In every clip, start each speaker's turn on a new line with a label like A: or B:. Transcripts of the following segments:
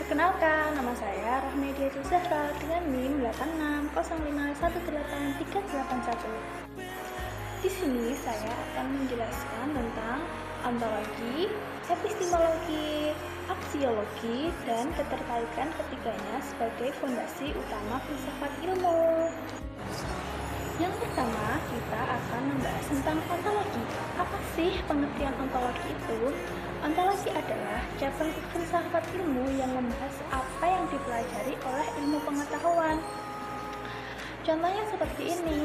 A: Perkenalkan, nama saya Rahmedia Zahra dengan NIM 8605183881. Di sini saya akan menjelaskan tentang ontologi, epistemologi, aksiologi, dan keterkaitan ketiganya sebagai fondasi utama filsafat ilmu. Yang pertama, kita akan membahas tentang ontologi. Apa sih pengertian ontologi itu? Ontologi adalah cabang filsafat ilmu yang membahas apa yang dipelajari oleh ilmu pengetahuan. Contohnya seperti ini.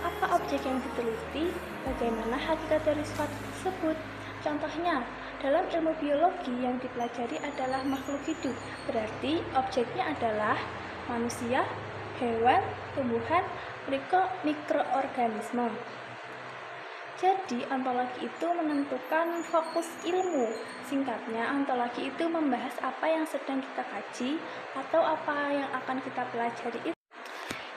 A: Apa objek yang diteliti? Bagaimana hakikat dari suatu tersebut? Contohnya, dalam ilmu biologi yang dipelajari adalah makhluk hidup. Berarti objeknya adalah manusia, hewan, tumbuhan, mikroorganisme. Jadi, ontologi itu menentukan fokus ilmu. Singkatnya, ontologi itu membahas apa yang sedang kita kaji atau apa yang akan kita pelajari.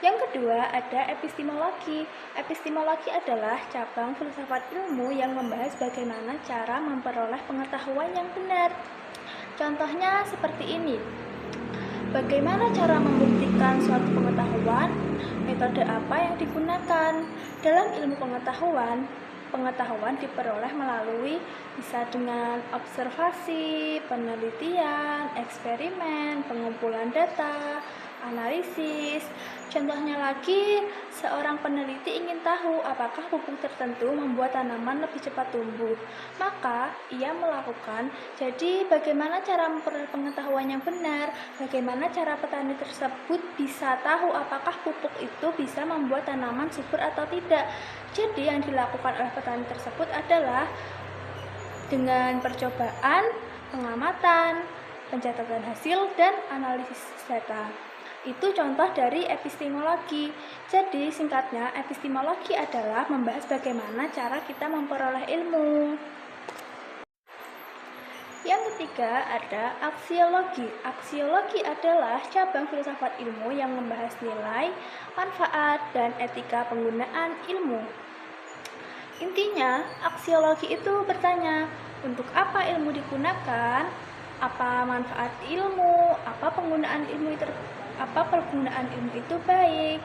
A: Yang kedua, ada epistemologi. Epistemologi adalah cabang filsafat ilmu yang membahas bagaimana cara memperoleh pengetahuan yang benar. Contohnya seperti ini. Bagaimana cara membuktikan suatu pengetahuan? Metode apa yang digunakan? Dalam ilmu pengetahuan, pengetahuan diperoleh melalui bisa dengan observasi, penelitian, eksperimen, pengumpulan data, analisis. Contohnya lagi, seorang peneliti ingin tahu apakah pupuk tertentu membuat tanaman lebih cepat tumbuh. Maka, ia melakukan. Jadi, bagaimana cara memperoleh pengetahuan yang benar? Bagaimana cara petani tersebut bisa tahu apakah pupuk itu bisa membuat tanaman subur atau tidak? Jadi, yang dilakukan oleh petani tersebut adalah dengan percobaan, pengamatan, pencatatan hasil, dan analisis data. Itu contoh dari epistemologi. Jadi singkatnya, epistemologi adalah membahas bagaimana cara kita memperoleh ilmu. Yang ketiga ada aksiologi. Aksiologi adalah cabang filsafat ilmu yang membahas nilai, manfaat, dan etika penggunaan ilmu. Intinya, aksiologi itu bertanya, untuk apa ilmu digunakan? Apa manfaat ilmu, apa penggunaan ilmu itu baik.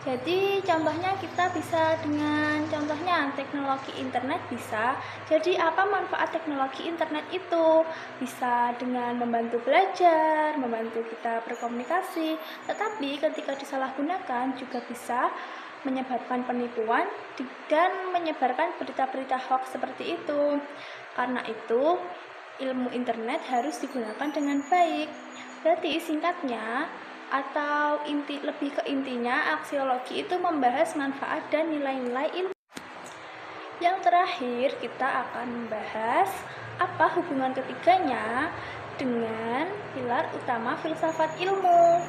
A: Jadi contohnya kita bisa dengan contohnya teknologi internet bisa. Jadi apa manfaat teknologi internet itu? Bisa dengan membantu belajar, membantu kita berkomunikasi, tetapi ketika disalahgunakan juga bisa menyebabkan penipuan dan menyebarkan berita-berita hoax seperti itu. Karena itu ilmu internet harus digunakan dengan baik. Berarti singkatnya atau lebih ke intinya, aksiologi itu membahas manfaat dan nilai-nilai ilmu. Yang terakhir, kita akan membahas apa hubungan ketiganya dengan pilar utama filsafat ilmu.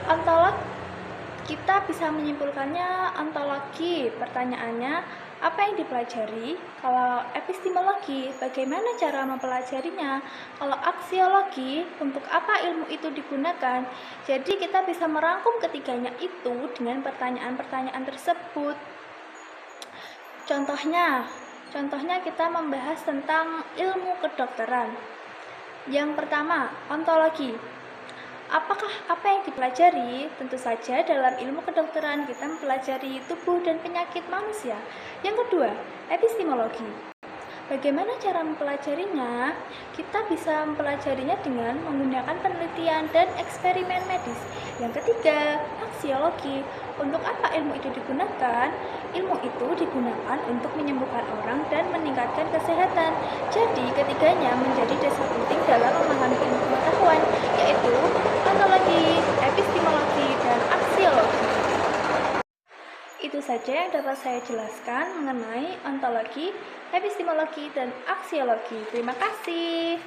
A: Ontologi, kita bisa menyimpulkannya ontologi. Pertanyaannya, apa yang dipelajari? Kalau epistemologi, bagaimana cara mempelajarinya? Kalau aksiologi, untuk apa ilmu itu digunakan? Jadi kita bisa merangkum ketiganya itu dengan pertanyaan-pertanyaan tersebut. Contohnya kita membahas tentang ilmu kedokteran. Yang pertama, ontologi. Apa yang dipelajari? Tentu saja dalam ilmu kedokteran kita mempelajari tubuh dan penyakit manusia. Yang kedua, epistemologi. Bagaimana cara mempelajarinya? Kita bisa mempelajarinya dengan menggunakan penelitian dan eksperimen medis. Yang ketiga, aksiologi. Untuk apa ilmu itu digunakan? Ilmu itu digunakan untuk menyembuhkan orang dan meningkatkan kesehatan. Jadi, ketiganya menjadi dasar penting dalam memahami ilmu pengetahuan, yaitu ontologi, epistemologi, dan aksiologi. Itu saja yang dapat saya jelaskan mengenai ontologi, epistemologi, dan aksiologi. Terima kasih.